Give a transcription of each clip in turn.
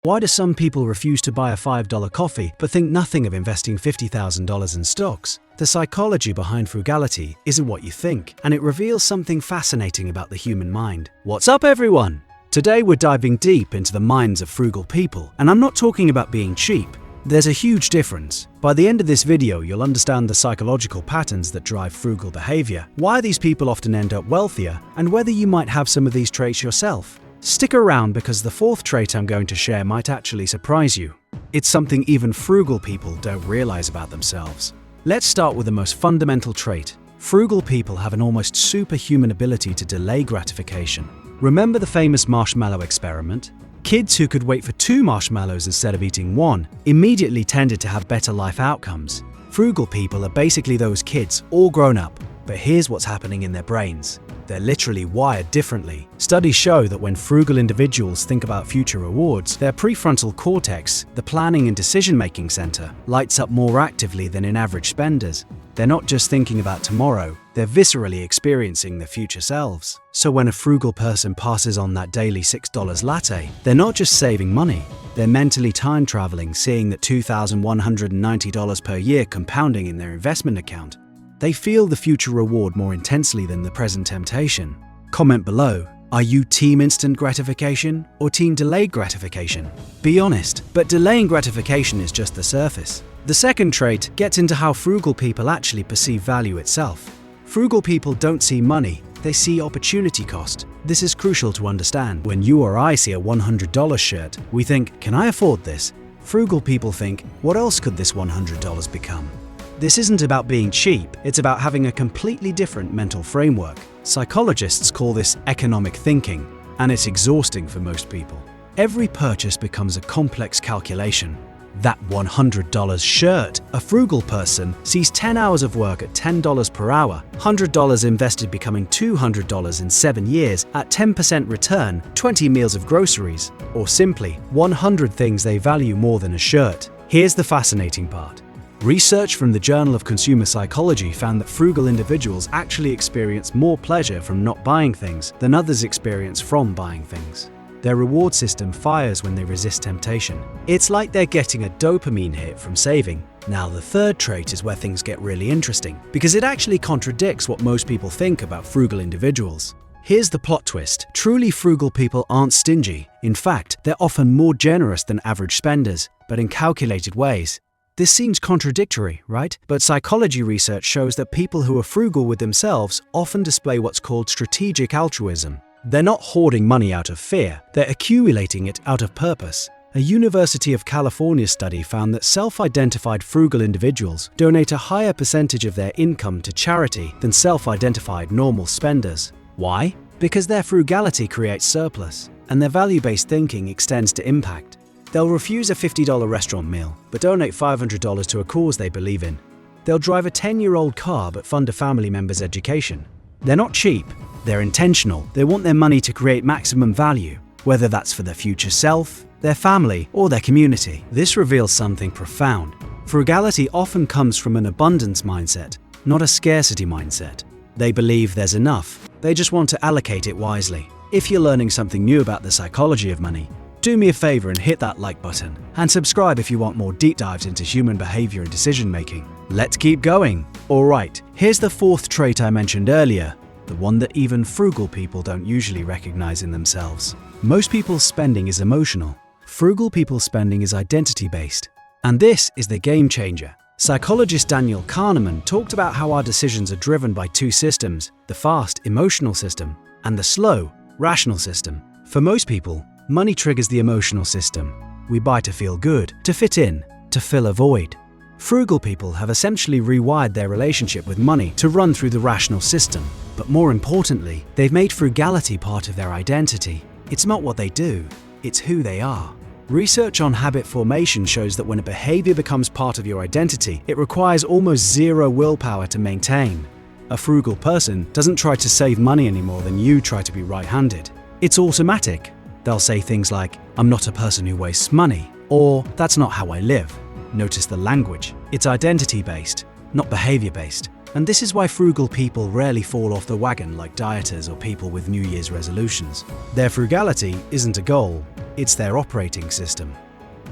Why do some people refuse to buy a $5 coffee but think nothing of investing $50,000 in stocks? The psychology behind frugality isn't what you think, and it reveals something fascinating about the human mind. What's up, everyone? Today we're diving deep into the minds of frugal people, and I'm not talking about being cheap. There's a huge difference. By the end of this video, you'll understand the psychological patterns that drive frugal behavior, why these people often end up wealthier, and whether you might have some of these traits yourself. Stick around because the fourth trait I'm going to share might actually surprise you. It's something even frugal people don't realize about themselves. Let's start with the most fundamental trait. Frugal people have an almost superhuman ability to delay gratification. Remember the famous marshmallow experiment? Kids who could wait for 2 marshmallows instead of eating 1 immediately tended to have better life outcomes. Frugal people are basically those kids, all grown up, but here's what's happening in their brains. They're literally wired differently. Studies show that when frugal individuals think about future rewards, their prefrontal cortex, the planning and decision-making center, lights up more actively than in average spenders. They're not just thinking about tomorrow, they're viscerally experiencing their future selves. So when a frugal person passes on that daily $6 latte, they're not just saving money, they're mentally time traveling, seeing that $2,190 per year compounding in their investment account. They feel the future reward more intensely than the present temptation. Comment below, are you team instant gratification or team delayed gratification? Be honest, but delaying gratification is just the surface. The second trait gets into how frugal people actually perceive value itself. Frugal people don't see money, they see opportunity cost. This is crucial to understand. When you or I see a $100 shirt, we think, can I afford this? Frugal people think, what else could this $100 become? This isn't about being cheap, it's about having a completely different mental framework. Psychologists call this economic thinking, and it's exhausting for most people. Every purchase becomes a complex calculation. That $100 shirt, a frugal person sees 10 hours of work at $10 per hour, $100 invested becoming $200 in 7 years at 10% return, 20 meals of groceries, or simply 100 things they value more than a shirt. Here's the fascinating part. Research from the Journal of Consumer Psychology found that frugal individuals actually experience more pleasure from not buying things than others experience from buying things. Their reward system fires when they resist temptation. It's like they're getting a dopamine hit from saving. Now, the third trait is where things get really interesting, because it actually contradicts what most people think about frugal individuals. Here's the plot twist. Truly frugal people aren't stingy. In fact, they're often more generous than average spenders, but in calculated ways. This seems contradictory, right? But psychology research shows that people who are frugal with themselves often display what's called strategic altruism. They're not hoarding money out of fear, they're accumulating it out of purpose. A University of California study found that self-identified frugal individuals donate a higher percentage of their income to charity than self-identified normal spenders. Why? Because their frugality creates surplus, and their value-based thinking extends to impact. They'll refuse a $50 restaurant meal, but donate $500 to a cause they believe in. They'll drive a 10-year-old car but fund a family member's education. They're not cheap, they're intentional. They want their money to create maximum value, whether that's for their future self, their family, or their community. This reveals something profound. Frugality often comes from an abundance mindset, not a scarcity mindset. They believe there's enough, they just want to allocate it wisely. If you're learning something new about the psychology of money, do me a favor and hit that like button, and subscribe if you want more deep dives into human behavior and decision making. Let's keep going. Alright, here's the fourth trait I mentioned earlier, the one that even frugal people don't usually recognize in themselves. Most people's spending is emotional. Frugal people's spending is identity-based. And this is the game changer. Psychologist Daniel Kahneman talked about how our decisions are driven by 2 systems, the fast, emotional system, and the slow, rational system. For most people, money triggers the emotional system. We buy to feel good, to fit in, to fill a void. Frugal people have essentially rewired their relationship with money to run through the rational system. But more importantly, they've made frugality part of their identity. It's not what they do, it's who they are. Research on habit formation shows that when a behavior becomes part of your identity, it requires almost zero willpower to maintain. A frugal person doesn't try to save money any more than you try to be right-handed. It's automatic. They'll say things like, I'm not a person who wastes money, or that's not how I live. Notice the language. It's identity-based, not behavior-based. And this is why frugal people rarely fall off the wagon like dieters or people with New Year's resolutions. Their frugality isn't a goal, it's their operating system.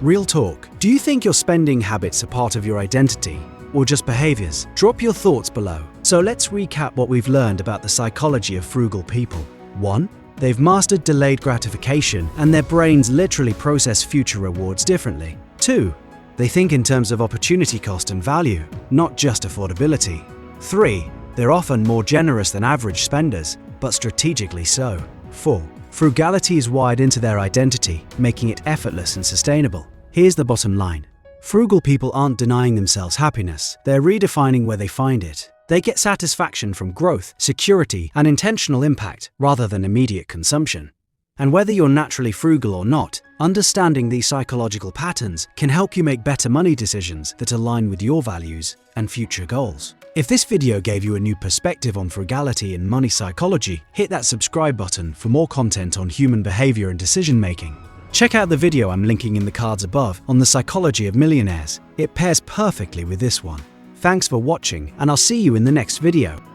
Real talk. Do you think your spending habits are part of your identity or just behaviors? Drop your thoughts below. So let's recap what we've learned about the psychology of frugal people. 1. They've mastered delayed gratification and their brains literally process future rewards differently. 2. They think in terms of opportunity cost and value, not just affordability. 3. They're often more generous than average spenders, but strategically so. 4. Frugality is wired into their identity, making it effortless and sustainable. Here's the bottom line. Frugal people aren't denying themselves happiness, they're redefining where they find it. They get satisfaction from growth, security, and intentional impact rather than immediate consumption. And whether you're naturally frugal or not, understanding these psychological patterns can help you make better money decisions that align with your values and future goals. If this video gave you a new perspective on frugality and money psychology, hit that subscribe button for more content on human behavior and decision making. Check out the video I'm linking in the cards above on the psychology of millionaires. It pairs perfectly with this one. Thanks for watching, and I'll see you in the next video.